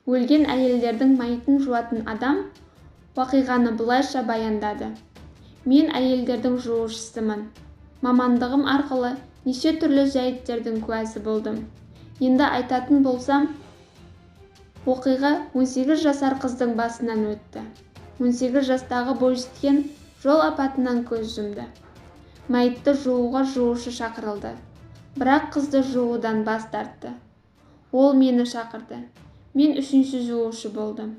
Өлген әйелдердің мәйітін жуатын адам уақиғаны былайша баяндады: мен әйелдердің жуушысымын. Мамандығым арқылы неше түрлі жәйттердің куәсі болдым. Енді айтатын болсам, оқиға 18 жасар қыздың басынан өтті. 18 жастағы бойжеткен жол апатынан көз жұмды. Мәйітті жууға жуушы шақырылды, бірақ қызды жуудан бас тартты. Ол мені шақырды. Мен үшінші жуушы болдым.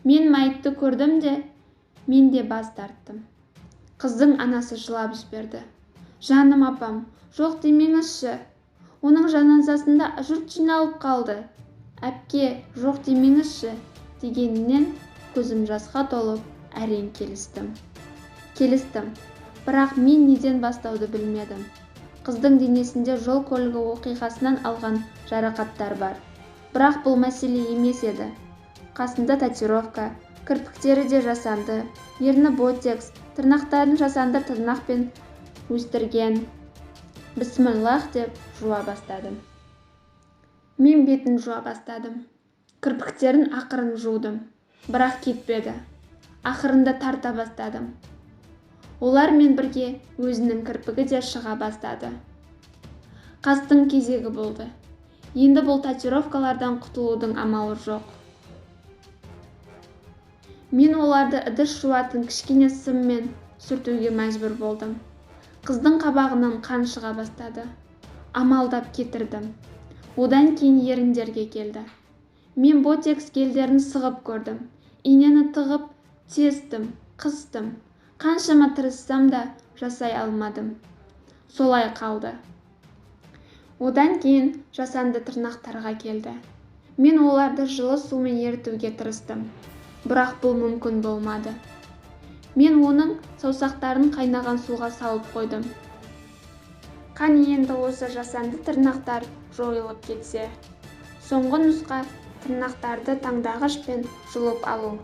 Мен мәйітті көрдім де, мен де бас тарттым. Қыздың анасы жылап жіберді. Жаным апам, жоқ демеңізші. Оның жаназасында жұрт жиналып қалды. Әпке, жоқ демеңізші, дегенінен көзім жасқа толып, әрең келістім, бірақ мен неден бастауды білмедім. Қыздың денесінде жол көлігі оқиғасынан алған жарақаттар бар. Бірақ бұл мәселе емес еді. Қасында татуировка, кірпіктері де жасанды, ерні ботекс, тырнақтарын жасанды тырнақпен өстірген. Бісміллах деп жуа бастадым. Мен бетін жуа бастадым. Кірпіктерін ақырын жудым, бірақ кетпеді. Ақырында тарта бастадым. Олармен бірге өзінің кірпігі де шыға бастады. Қастың кезегі болды. Енді бұл татуировкалардан құтылудың амалы жоқ. Мен оларды ыдыс жуатын кішкене сыммен сүртуге мәжбүр болдым. Қыздың қабағынан қан шыға бастады. Амалдап кетірдім. Одан кейін еріндерге келді. Мен ботекс гельдерін сығып көрдім. Инені тығып, тестім, қыстым. Қаншама тырыссам да жасай алмадым. Солай қалды. Одан кейін жасанды тырнақтарға келді. Мен оларды жылы сумен ерітуге тырыстым, бірақ бұл мүмкін болмады. Мен оның саусақтарын қайнаған суға салып қойдым. Қан енді осы жасанды тырнақтар жойылып кетсе. Соңғы нұсқа тырнақтарды таңдағышпен жұлып алу.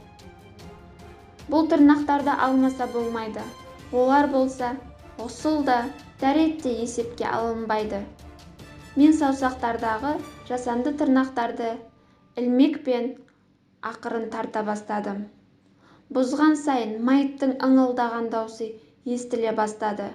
Бұл тырнақтарды алмаса болмайды. Олар болса, ғұсыл да, дәрет те есепке алынбайды. Мен саусақтардағы жасанды тырнақтарды ілмекпен ақырын тарта бастадым. Бұзған сайын мәйіттің ыңылдаған даусы естіле бастады.